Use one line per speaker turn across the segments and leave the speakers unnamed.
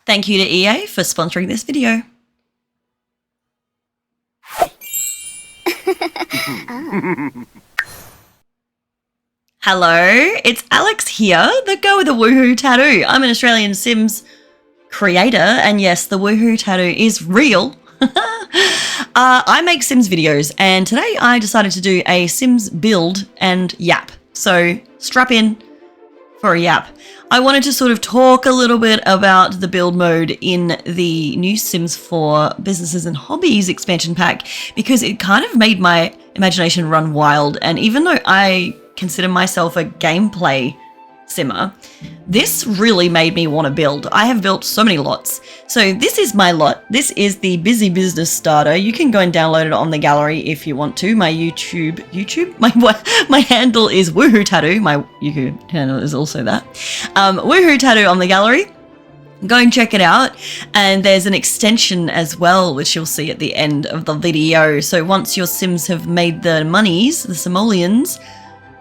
Thank you to EA for sponsoring this video. Hello, it's Alex here, the girl with the WoohooTattoo. I'm an Australian Sims creator, and yes, the WoohooTattoo is real. I make Sims videos, and today I decided to do a Sims build and yap. So strap in for a yap. I wanted to sort of talk a little bit about the build mode in the new Sims 4 Businesses and Hobbies expansion pack, because it kind of made my imagination run wild. And even though I consider myself a gameplay simmer, this really made me want to build. I have built so many lots. So this is my lot. This is the Busy Business Starter. You can go and download it on the gallery if you want to. My YouTube, my handle is WoohooTattoo. My YouTube handle is also that. WoohooTattoo on the gallery. Go and check it out. And there's an extension as well, which you'll see at the end of the video. So once your Sims have made the monies, the simoleons,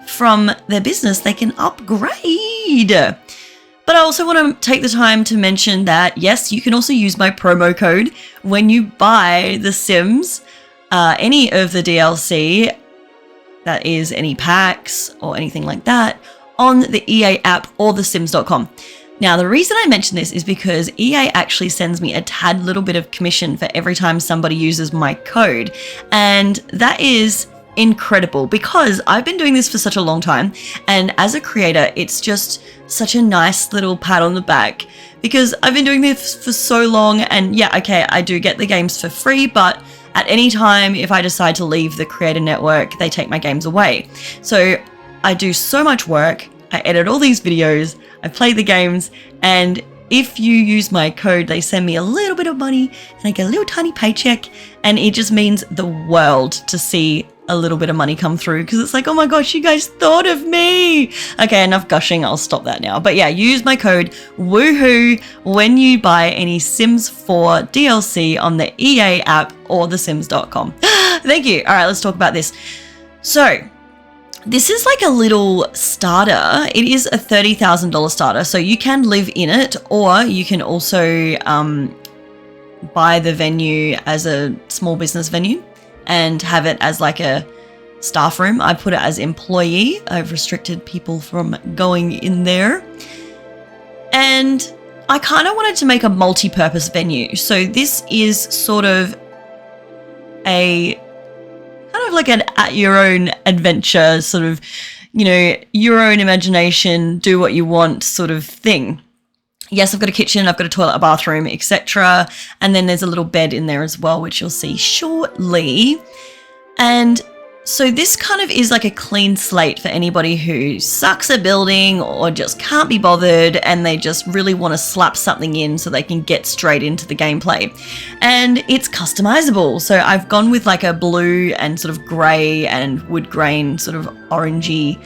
from their business, they can upgrade. But I also want to take the time to mention that, yes, you can also use my promo code when you buy the Sims, any of the DLC, that is any packs or anything like that, on the EA app or thesims.com. Now, the reason I mention this is because EA actually sends me a tad little bit of commission for every time somebody uses my code. And that is incredible, because I've been doing this for such a long time, and as a creator it's just such a nice little pat on the back, because I've been doing this for so long. And yeah, okay, I do get the games for free, but at any time if I decide to leave the creator network, they take my games away. So I do so much work, I edit all these videos, I play the games, and if you use my code, they send me a little bit of money and I get a little tiny paycheck, and it just means the world to see a little bit of money come through, because it's like, oh my gosh, you guys thought of me. Okay, enough gushing, I'll stop that now. But yeah, use my code WooHoo when you buy any Sims 4 DLC on the EA app or thesims.com. Thank you. All right, let's talk about this. So this is like a little starter. It is a $30,000 starter, so you can live in it, or you can also buy the venue as a small business venue and have it as like a staff room. I put it as employee. I've restricted people from going in there. And I kind of wanted to make a multi-purpose venue. So this is sort of a kind of like an at your own adventure, sort of, you know, your own imagination, do what you want sort of thing. Yes, I've got a kitchen, I've got a toilet, a bathroom, etc. And then there's a little bed in there as well, which you'll see shortly. And so this kind of is like a clean slate for anybody who sucks at building or just can't be bothered, and they just really want to slap something in so they can get straight into the gameplay. And it's customizable. So I've gone with like a blue and sort of grey and wood grain, sort of orangey,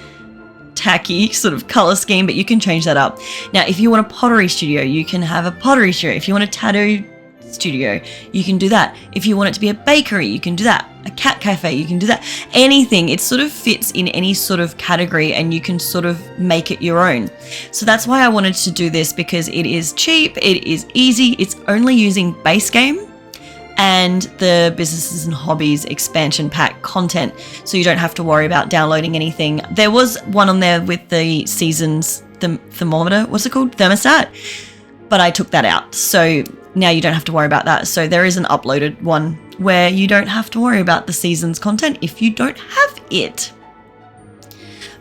tacky sort of color scheme, but you can change that up. Now, if you want a pottery studio, you can have a pottery studio. If you want a tattoo studio, you can do that. If you want it to be a bakery, you can do that. A cat cafe, you can do that. Anything. It sort of fits in any sort of category, and you can sort of make it your own. So that's why I wanted to do this, because it is cheap, it is easy, it's only using base game and the Businesses and Hobbies expansion pack content, so you don't have to worry about downloading anything. There was one on there with the seasons, the thermometer, what's it called? Thermostat, but I took that out. So now you don't have to worry about that. So there is an uploaded one where you don't have to worry about the seasons content if you don't have it.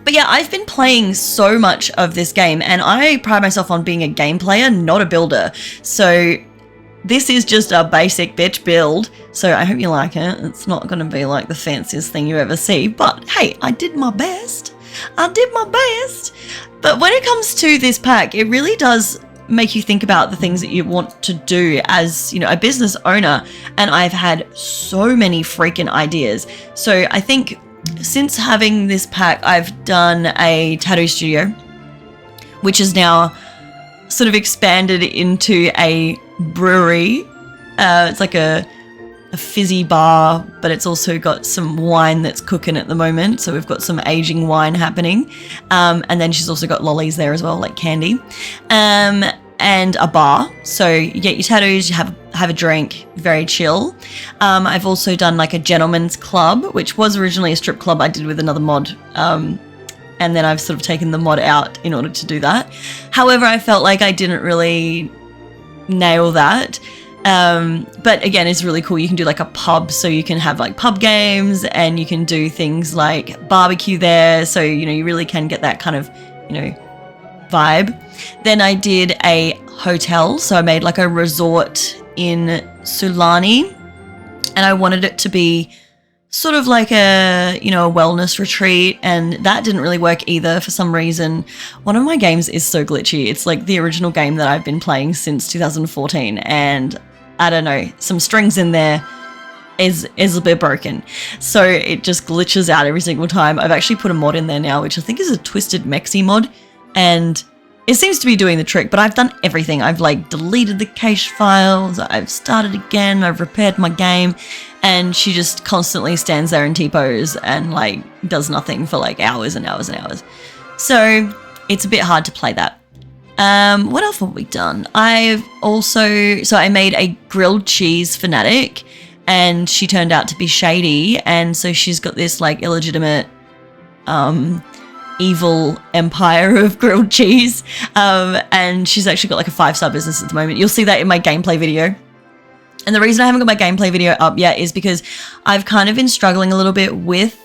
But yeah, I've been playing so much of this game, and I pride myself on being a game player, not a builder. So this is just a basic bitch build, so I hope you like it. It's not going to be like the fanciest thing you ever see, but hey, I did my best. But when it comes to this pack, it really does make you think about the things that you want to do as, you know, a business owner. And I've had so many freaking ideas. So I think since having this pack, I've done a tattoo studio, which is now sort of expanded into a brewery. It's like a fizzy bar, but it's also got some wine that's cooking at the moment. So we've got some aging wine happening. And then she's also got lollies there as well, like candy. and a bar. So you get your tattoos, you have a drink, very chill. I've also done like a gentleman's club, which was originally a strip club I did with another mod. And then I've sort of taken the mod out in order to do that. However, I felt like I didn't really nail that. But again, it's really cool. You can do like a pub, so you can have like pub games, and you can do things like barbecue there. So, you know, you really can get that kind of, you know, vibe. Then I did a hotel. So I made like a resort in Sulani, and I wanted it to be sort of like a, you know, a wellness retreat, and that didn't really work either for some reason. One of my games is so glitchy. It's like the original game that I've been playing since 2014, and I don't know, some strings in there is a bit broken. So it just glitches out every single time. I've actually put a mod in there now, which I think is a Twisted Mexi mod, and it seems to be doing the trick, but I've done everything. I've like deleted the cache files, I've started again, I've repaired my game, and she just constantly stands there in T-pose and like does nothing for like hours and hours and hours. So it's a bit hard to play that. What else have we done? I made a grilled cheese fanatic, and she turned out to be shady, and so she's got this like illegitimate evil empire of grilled cheese, and she's actually got like a 5-star business at the moment. You'll see that in my gameplay video. And the reason I haven't got my gameplay video up yet is because I've kind of been struggling a little bit with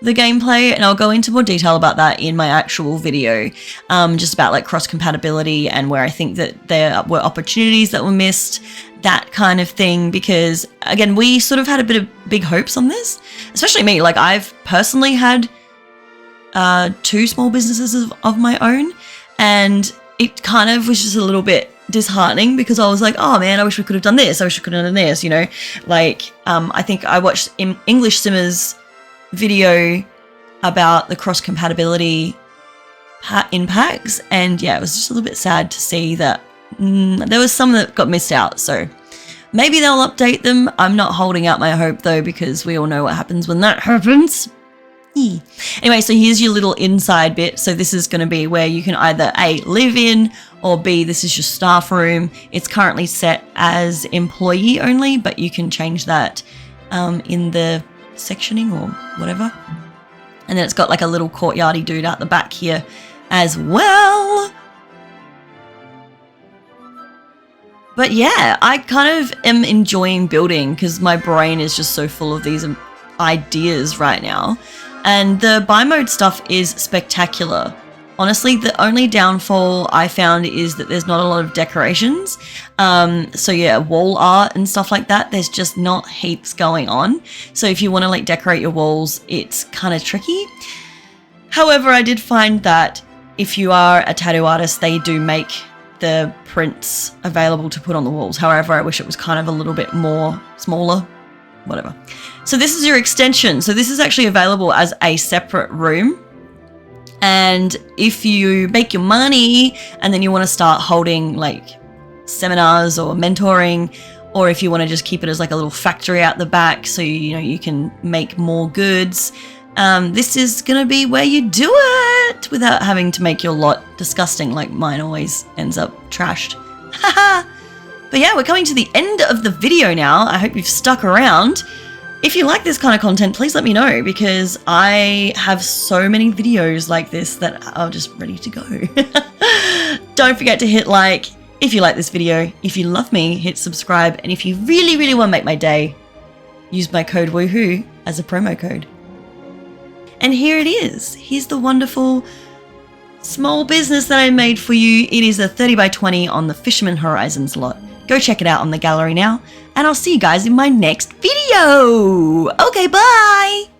the gameplay, and I'll go into more detail about that in my actual video, just about like cross compatibility and where I think that there were opportunities that were missed, that kind of thing. Because again, we sort of had a bit of big hopes on this, especially me. Like, I've personally had 2 small businesses of my own, and it kind of was just a little bit disheartening because I was like, oh man, I wish we could have done this, I wish we could have done this, you know. Like, I think I watched English Simmer's video about the cross compatibility in packs, and yeah, it was just a little bit sad to see that there was some that got missed out. So maybe they'll update them. I'm not holding out my hope though, because we all know what happens when that happens. Anyway, so here's your little inside bit. So this is going to be where you can either A, live in, or B, this is your staff room. It's currently set as employee only, but you can change that in the sectioning or whatever. And then it's got like a little courtyardy dude out the back here as well. But yeah, I kind of am enjoying building because my brain is just so full of these ideas right now. And the buy mode stuff is spectacular. Honestly, the only downfall I found is that there's not a lot of decorations. So yeah, wall art and stuff like that, there's just not heaps going on. So if you want to like decorate your walls, it's kind of tricky. However, I did find that if you are a tattoo artist, they do make the prints available to put on the walls. However, I wish it was kind of a little bit more smaller, whatever. So this is your extension. So this is actually available as a separate room. And if you make your money and then you want to start holding like seminars or mentoring, or if you want to just keep it as like a little factory out the back so you know you can make more goods, this is going to be where you do it without having to make your lot disgusting like mine always ends up trashed. But yeah, we're coming to the end of the video now. I hope you've stuck around. If you like this kind of content, please let me know, because I have so many videos like this that are just ready to go. Don't forget to hit like if you like this video. If you love me, hit subscribe. And if you really, really want to make my day, use my code WooHoo as a promo code. And here it is. Here's the wonderful small business that I made for you. It is a 30 by 20 on the Fisherman Horizons lot. Go check it out on the gallery now, and I'll see you guys in my next video. Okay, bye!